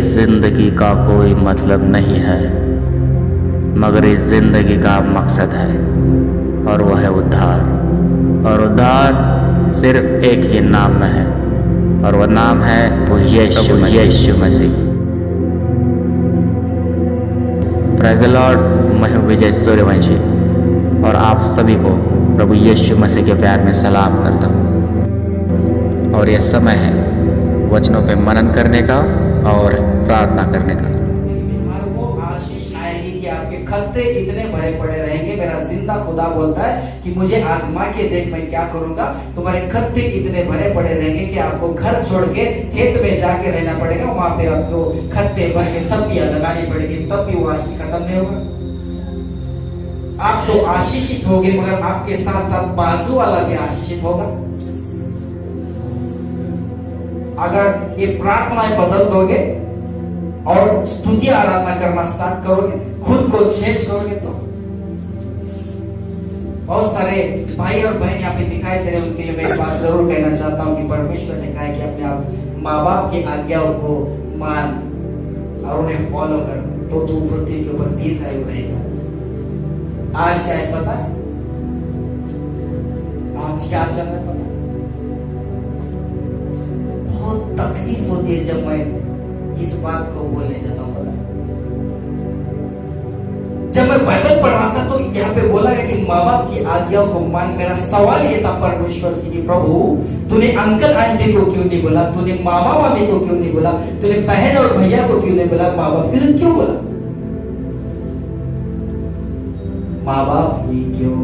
जिंदगी का कोई मतलब नहीं है, मगर इस जिंदगी का मकसद है और वह है उद्धार। और उद्धार सिर्फ एक ही नाम में है और वह नाम है वो यीशु मसीह। Praise the lord. मैं हूं विजय सूर्यवंशी और आप सभी को प्रभु यीशु मसीह के प्यार में सलाम करता हूं। और यह समय है वचनों पे मनन करने का और प्रार्थना करने का। वो आशीष आएगी कि आपके खत्ते इतने भरे पड़े रहेंगे। मेरा जिंदा खुदा बोलता है कि मुझे आजमा के देख, मैं क्या करूंगा। तुम्हारे खत्ते इतने भरे पड़े रहेंगे कि आपको घर छोड़ के खेत में जाके रहना पड़ेगा। वहां पे आपको खत्ते भर के तबिया लगानी पड़ेगी, तब भी वो आशीष खत्म नहीं होगा। आप तो आशीषित होगे, मगर आपके साथ साथ बाजू वाला भी आशीषित होगा। अगर ये प्रार्थनाएं बदल दोगे और स्तुति आराधना करना स्टार्ट करोगे, खुद को चेंज करोगे, तो बहुत सारे भाई और बहन यहाँ पे दिखाई दे रहे हैं। उनके लिए मैं एक बात जरूर कहना चाहता हूँ कि परमेश्वर ने कहा है कि अपने आप माँ बाप की आज्ञाओं को मान और उन्हें फॉलो कर, तो तू पृथ्वी के ऊपर दीर्घायु रहेगा। आज क्या है पता है? आज क्या चल रहा है पता है? बहुत तकलीफ होती है जब मैं इस बात को बोलने जाता हूं। पता जब मैं बाइबल पढ़ रहा था तो यहाँ पे बोला गया कि माँ बाप की आज्ञाओं को मान। मेरा सवाल ये था परमेश्वर से कि प्रभु तूने अंकल आंटी को क्यों नहीं बोला, तूने मामा मामी को क्यों नहीं बोला, तूने बहन और भैया को क्यों नहीं बोला, माँ बाप क्यों बोला? माँ बाप ही क्यों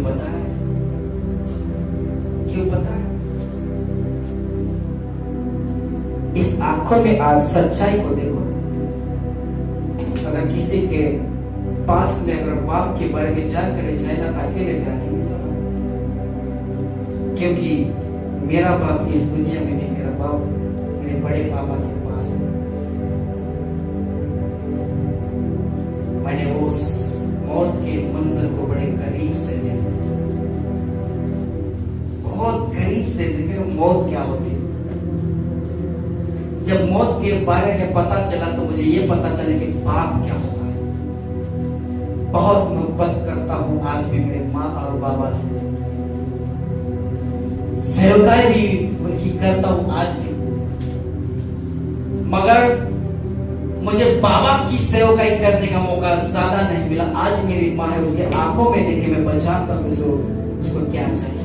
पता है? क्यों पता है? इस आंखों में आज सच्चाई को देखो। अगर किसी के पास में अगर बाप के बारे में जानकारी जाए ना, अकेले में आके मिल जाओ। क्योंकि मेरा बाप इस दुनिया में नहीं, मेरा बाप मेरे बड़े पापा के पास है। मैंने उस मौत के मंजर को बड़े करीब से देखा, बहुत करीब से देखा मौत क्या होती है। जब मौत के बारे में पता चला तो मुझे ये पता चला कि पाप क्या होता है। बहुत मोहब्बत करता हूं आज भी मेरे माँ और बाबा से, सेवकाई भी उनकी करता हूं आज भी, मगर मुझे बाबा की सेवकाई करने का मौका ज्यादा नहीं मिला। आज मेरी माँ है, उसके आंखों में देखे मैं पहचानता हूं उसको क्या चाहिए।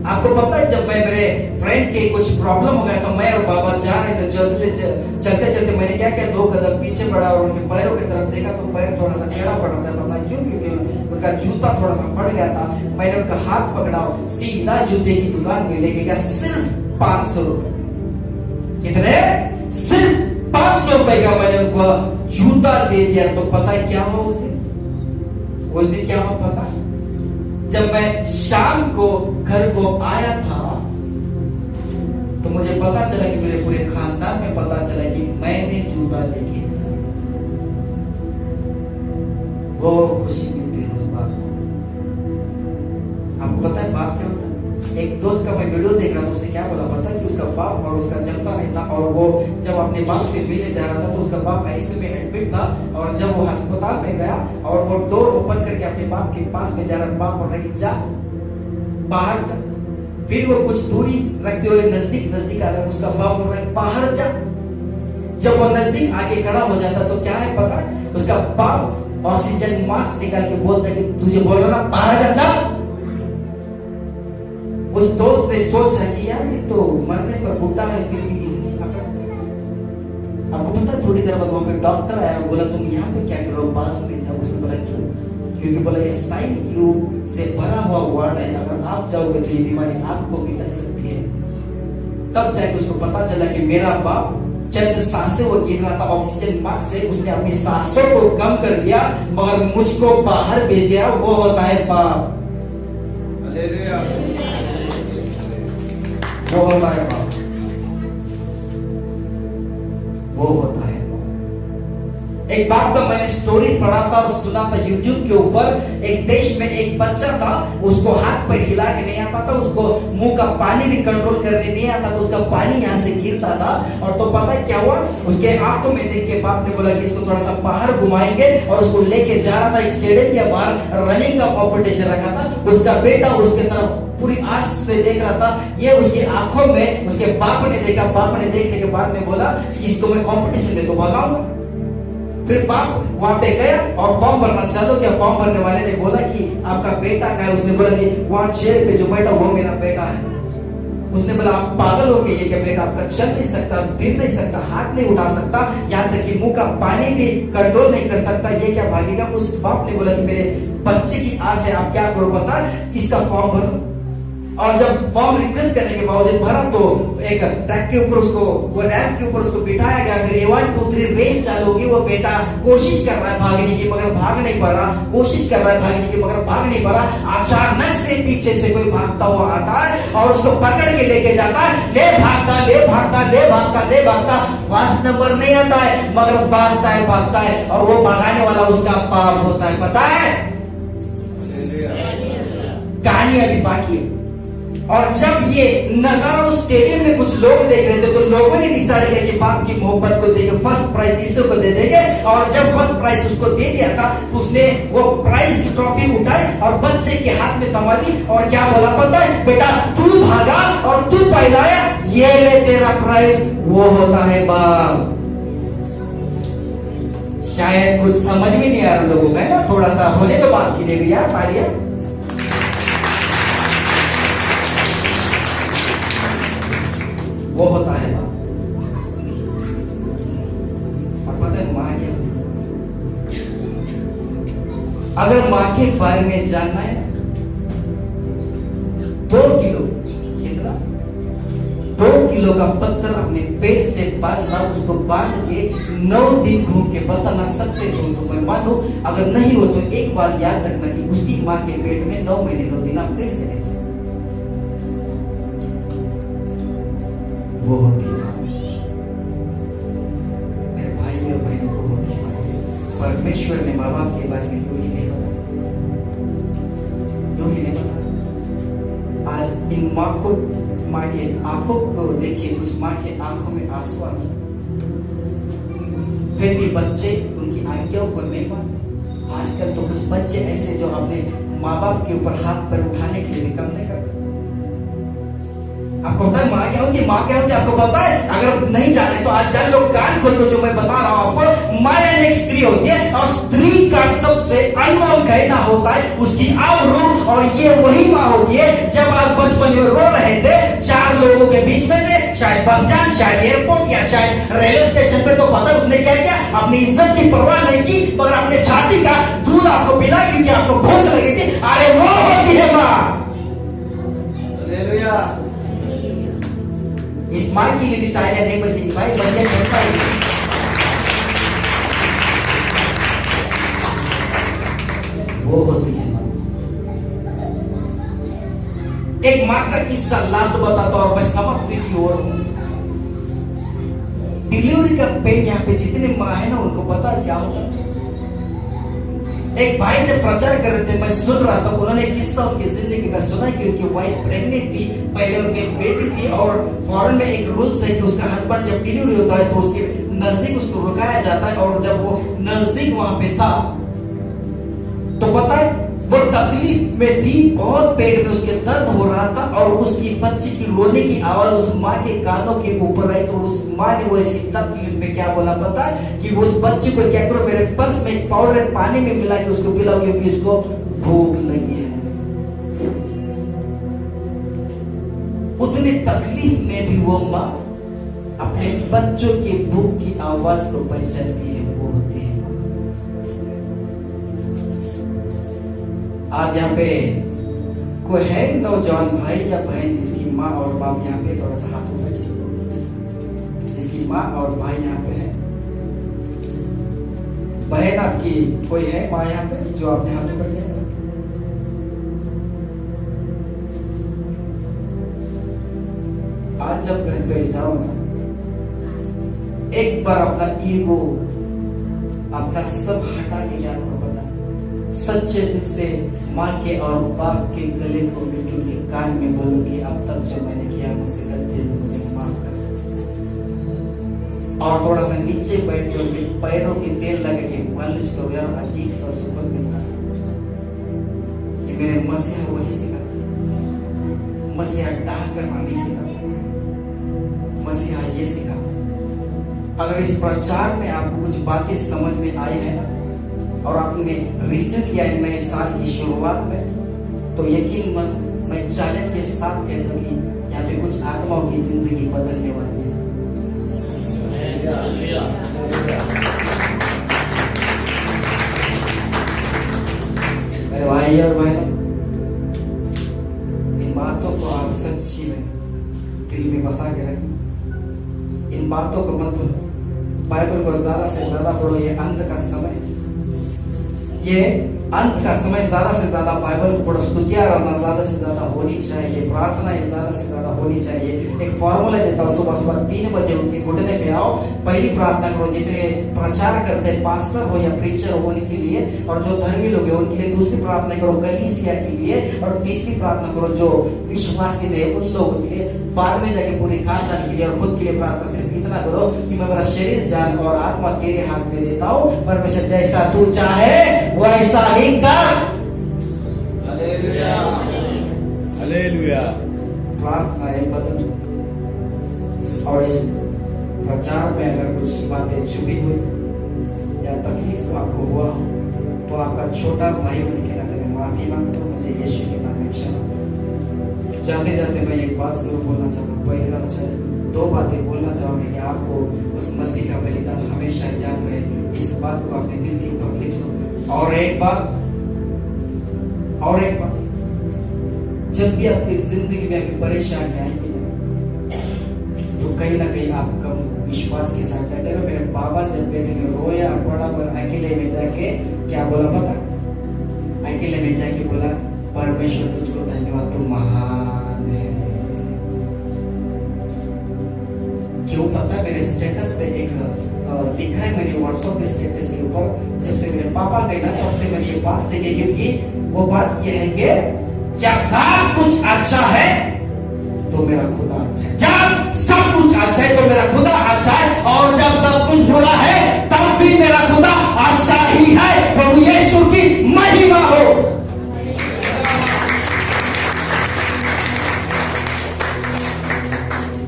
आपको पता है जब मैं मेरे फ्रेंड के कुछ प्रॉब्लम हो गया तो मैं और बाबा जा रहे थे, चलते चलते मैंने क्या किया, 2 कदम पीछे बढ़ा और उनके पैरों की तरफ देखा तो पैर थोड़ा सा टेढ़ा पड़ रहा था। पता क्यों? क्योंकि उनका जूता थोड़ा सा फट गया था। मैंने उनका हाथ पकड़ा, सीधा जूते की दुकान में लेके गया। सिर्फ 500 रुपए। कितने? सिर्फ 500 रुपए का मैंने उनको जूता दे दिया। तो पता है क्या हुआ उस दिन क्या हुआ पता है? जब मैं शाम को घर को आया था तो मुझे पता चला कि मेरे पूरे खानदान में पता चला कि मैंने जूता लेके, वो खुशी मिलती है उस बात को। आपको पता है बाप क्या होता है? एक दोस्त का मैं वीडियो देख रहा था, उसने क्या बोला पता है कि उसका बाप और उसका जमता नहीं था, और वो जब अपने बाप से मिलने जा रहा था तो उसका बाप आईसीयू में एडमिट था। और जब वो अस्पताल में गया और वो डोर ओपन करके अपने बाप के पास में जा रहा, बाप बोल रहा कि जा बाहर जा। फिर वो कुछ दूरी रखते हुए नजदीक आ रहा है, उसका बाप बोल रहा है बाहर जा। जब वो नजदीक आके खड़ा हो जाता तो क्या है पता है? उसका बाप ऑक्सीजन मास्क निकाल के बोलता है कि तुझे बोल रहा ना बाहर जा। उस दोस्त ने सोचा कि यार ये तो मरने पर बुढ़ा है, फिर भी इतनी अकड़। आपको पता है थोड़ी देर बाद वहां पे डॉक्टर आया, बोला तुम यहाँ पे क्या कर रहे हो, बाजू में जाओ। उसने बोला क्यों? क्योंकि बोला ये स्वाइन फ्लू से भरा हुआ वार्ड है, अगर आप जाओगे तो ये बीमारी आपको भी लग सकती है। तब जाके उसको पता चला कि मेरा बाप चंद सांसें वो गिर रहा था ऑक्सीजन मास्क से, उसने अपनी सांसों को कम कर दिया मगर मुझको बाहर भेज दिया। वो होता है बाप। वो होता है बाप, वो होता है। एक बात का मैंने स्टोरी पढ़ा था और सुना था YouTube के ऊपर। एक देश में एक बच्चा था, उसको हाथ पैर हिलाने नहीं आता था, उसको मुंह का पानी भी कंट्रोल करने नहीं आता था, उसका पानी यहाँ से गिरता था। और तो पता है क्या हुआ, उसके आंखों में देख के बाप ने बोला कि इसको थोड़ा सा बाहर घुमाएंगे, और उसको लेके जा रहा था। एक स्टेडियम के बाहर रनिंग का कॉम्पिटिशन रखा था। उसका बेटा उसके तरफ पूरी आस से देख रहा था। ये उसकी आंखों में उसके बाप ने देखा। बाप ने देखने के बाद में बोला कि इसको मैं कंपटीशन में तो भगाऊंगा। फिर बाप वहां पे गया और फॉर्म भरना चालू किया। फॉर्म भरने वाले ने बोला कि आपका बेटा कहाँ है? उसने बोला कि वहां चेयर पे जो बैठा वो मेरा बेटा है। उसने बोला आप पागल हो गए, ये क्या बेटा आपका चल नहीं सकता, फिर नहीं सकता, हाथ नहीं उठा सकता, यहाँ तक कि मुंह का पानी भी कंट्रोल नहीं कर सकता, ये क्या भागेगा? उस बाप ने बोला कि मेरे बच्चे की आस है, आप क्या करो पता, इसका फॉर्म भरो। और जब फॉर्म रिक्वेस्ट करने के बावजूद भरा तो एक ट्रैक के ऊपर उसको, वो रैंप के ऊपर उसको बिठाया गया। फिर 1 2 3 रेस चालू होगी। वो बेटा कोशिश कर रहा है भागने की, मगर भाग नहीं पा रहा। कोशिश कर रहा है भागने की, मगर भाग नहीं पा रहा। अचानक से पीछे से कोई भागता हुआ आता है और उसको पकड़ के लेके जाता है। ले भागता, ले भागता, ले भागता, ले भागता। फर्स्ट नंबर नहीं आता है, मगर भागता है, भागता है। और वो भगाने वाला उसका बाप होता है। पता है, कहानी अभी बाकी है। और जब ये नजारा उस स्टेडियम में कुछ लोग देख रहे थे, तो लोगों ने डिसाइड किया कि बाप की मोहब्बत को देके फर्स्ट प्राइज इसी को दे देंगे। और जब फर्स्ट प्राइज उसको दे दिया था, तो उसने वो प्राइज की ट्रॉफी उठाई और बच्चे के हाथ में थमा दी। और क्या बोला पता है, बेटा तू भागा और तू पहलाया, ये ले तेरा प्राइज। वो होता है बाप। शायद कुछ समझ में नहीं आ रहा लोगों का, है ना? थोड़ा सा होने तो बाप की लिए भी यार तालियां। वो होता है बाप। और पता है माँ क्या, अगर माँ के बारे में जानना है, 2 किलो, कितना 2 किलो का पत्थर अपने पेट से बांधना, उसको बांध के 9 दिन घूम के बताना सक्सेस हो तो मैं मानू। अगर नहीं हो तो एक बात याद रखना कि उसी माँ के पेट में 9 महीने 9 दिन आप कैसे रहते? वो होती है मेरे भाई और बहनों को होती है। परमेश्वर ने माँ बाप के बारे में क्यों ही नहीं बताया, क्यों ही नहीं बताया? आज इन माँ को, माँ के आंखों को देखिए, उस माँ के आंखों में आंसू आ गए, फिर भी बच्चे उनकी आज्ञाओं को नहीं मानते। आजकल तो कुछ बच्चे ऐसे जो अपने माँ बाप के ऊपर हाथ पर उठाने के लिए भी कम नहीं करते। आपको पता है माँ क्या होती है? माँ क्या होती है आपको पता है? अगर नहीं जाने तो आज जान लो, कान खोल दो, जो मैं बता रहा हूं आपको। माया एक स्त्री होती है, और स्त्री का सबसे अनमोल गहना होता है उसकी आबरू। और ये वही माँ होती है, जब आप बचपन में रो रहे थे, 4 लोगों के बीच में थे, शायद बस स्टैंड, शायद एयरपोर्ट, या शायद रेलवे स्टेशन पे, तो पता है उसने क्या किया? अपनी इज्जत की परवाह नहीं की, मगर अपने छाती का दूध आपको पिलाया क्योंकि आपको भूख लगी थी। अरे वो होती है माँ। हालेलुया। इस माँ के लिए भी तालियां नहीं बजेगी भाई, बजे बनता ही। वो होती है माँ। एक माँ का किस्सा लास्ट बताता और मैं समाप्ति की ओर हूं। डिलीवरी का पेन यहाँ पे जितने माँ है ना, उनको पता क्या होता है? एक भाई जब प्रचार कर रहे थे, मैं सुन रहा था, उन्होंने किस्सा उनकी जिंदगी का सुना कि उनकी वाइफ प्रेग्नेंट थी, पहले उनकी बेटी थी, और फॉरेन में एक रूल्स है कि उसका हस्बैंड जब डिलीवरी होता है तो उसके नजदीक उसको रुकाया जाता है। और जब वो नजदीक वहां पे था, तो पता है वो तकलीफ में थी, बहुत पेट में उसके दर्द हो रहा था, और उसकी बच्ची की रोने की आवाज उस माँ के कानों के ऊपर आई। तो उस माँ ने वो ऐसी तकलीफ में क्या बोला पता है? कि उस बच्ची को क्या करो, मेरे पर्स में एक पाउडर पानी में मिला के उसको पिलाओ, क्योंकि उसको भूख लगी है। उतनी तकलीफ में भी वो माँ अपने बच्चों की भूख की आवाज को पहचानती है। वो होती है। आज यहाँ पे कोई है नौजवान भाई या बहन जिसकी माँ और बाप यहाँ पे, थोड़ा सा हाथ ऊपर कीजिए, जिसकी माँ और भाई यहाँ पे है? बहन आपकी कोई है माँ यहाँ पे जो आपने हाथ ऊपर किया? आज जब घर पे जाओ ना, एक बार अपना ईगो अपना सब हटा के क्या करो पता, सच्चे दिल से माँ के और बाप के गले को मिलकर के कान में बोलो कि अब तक जो मैंने किया मुझसे गलती है, मुझे माफ कर। और थोड़ा सा नीचे बैठ के उनके पैरों की तेल लगा के मालिश करो यार, अजीब सा सुकून मिलता है। ये मेरे मसीहा वही सिखाते हैं, मसीहा डाह करना नहीं सिखाते, मसीहा ये सिखा। अगर इस प्रचार में आपको कुछ बातें समझ में आई है ना, और आपने रिसीव किया है नए साल की शुरुआत में, तो यकीन मन मैं चैलेंज के साथ कहता हूँ कि यहाँ पे कुछ आत्माओं की जिंदगी बदलने वाली है। मेरे भाई और बहनों, इन बातों को आप सच्ची में दिल में बसा के रखें। इन बातों को मत भूलो, बाइबल को ज्यादा से ज्यादा पढ़ो। ये अंत का समय, ये अंत का समय, ज्यादा से ज्यादा बाइबल को पढ़ो। स्तुतियां आराधना ज्यादा से ज्यादा होनी चाहिए, प्रार्थना ज्यादा से ज्यादा होनी चाहिए। एक फॉर्मूला देता हूँ, सुबह सुबह 3 बजे उठ के घुटने पे आओ, पहली प्रार्थना करो। जितने प्रचार करते हैं, पास्टर हो या प्रीचर हो उनके लिए, और जो धर्मी लोग हैं उनके लिए दूसरी प्रार्थना करो, कलीसिया के लिए, और तीसरी प्रार्थना करो जो विश्वासी है उन लोगों के लिए, बाद में जाके पूरे खानदान के लिए और खुद के लिए प्रार्थना। सिर्फ इतना करो कि मैं मेरा शरीर, जान और आत्मा तेरे हाथ में देता हूँ, परमेश्वर जैसा तू चाहे वैसा ही कर। Hallelujah, hallelujah. प्रार्थना है बदल। और इस प्रचार में अगर कुछ बातें चुभी हुई या तकलीफ आपको हुआ, तो आपका छोटा भाई होने के नाते मैं माफी मांगता हूँ। मुझे यीशु के नाम में क्षमा करो। जाते जाते मैं एक बात जरूर बोलना चाहूँगा, पहली बात शायद 2 बातें बोलना चाहूँगी कि आपको उस मसीह का बलिदान हमेशा याद रहे। इस बात को अपने दिल के ऊपर लिख लो। और एक बात, जब भी आपकी जिंदगी में आपकी परेशानी आएगी तो कहीं ना कहीं आप कम विश्वास के साथ डटे रहो। मेरे बाबा जब बेटे ने रोया, पड़ा, अकेले में जाके क्या बोला पता? अकेले में जाके बोला, परमेश्वर तुझको धन्यवाद, तू महान है। क्यों पता? मेरे स्टेटस पे एक लिखा है, मैंने व्हाट्सएप के स्टेटस के ऊपर, जब से मेरे पापा गए ना तब से मैंने ये बात लिखी, क्योंकि वो बात ये है कि जब सब कुछ अच्छा है तो मेरा खुदा अच्छा है, जब सब कुछ अच्छा है तो मेरा खुदा अच्छा है, और जब सब कुछ बुरा है तब भी मेरा खुदा अच्छा ही है। प्रभु यीशु की महिमा हो।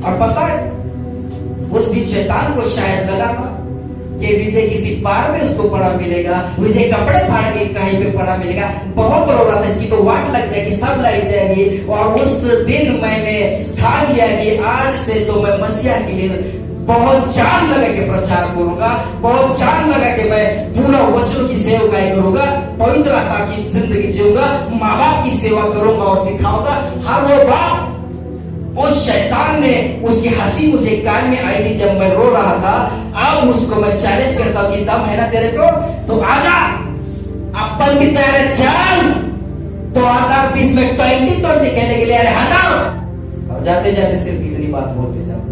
और पता है उस दिन शैतान को शायद लगा था कि विजय किसी बार में उसको पड़ा मिलेगा, विजय कपड़े फाड़ के कहीं पे पड़ा मिलेगा, बहुत रो रहा था, इसकी तो वाट लग जाएगी, सब लाई जाएगी। और उस दिन मैंने ठान लिया कि आज से तो मैं मसीहा के लिए बहुत जान लगा के प्रचार करूंगा, बहुत जान लगा के मैं पूरा वचनों की सेवकाई करूंगा, पवित्रता की जिंदगी जीऊंगा, माँ बाप की सेवा करूंगा और सिखाऊंगा। हर वो बाप, उस शैतान ने, उसकी हंसी मुझे कान में आई थी जब मैं रो रहा था, अब उसको मैं चैलेंज करता हूं कि दम है ना तेरे को तो आजा, अपन की तरह चल। 2020 में 2020 कहने के लिए अरे हटाओ। और जाते जाते सिर्फ इतनी बात बोलते जाओ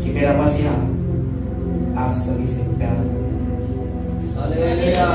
कि मेरा मसीहा आप सभी से प्यार करता है। हालेलुया।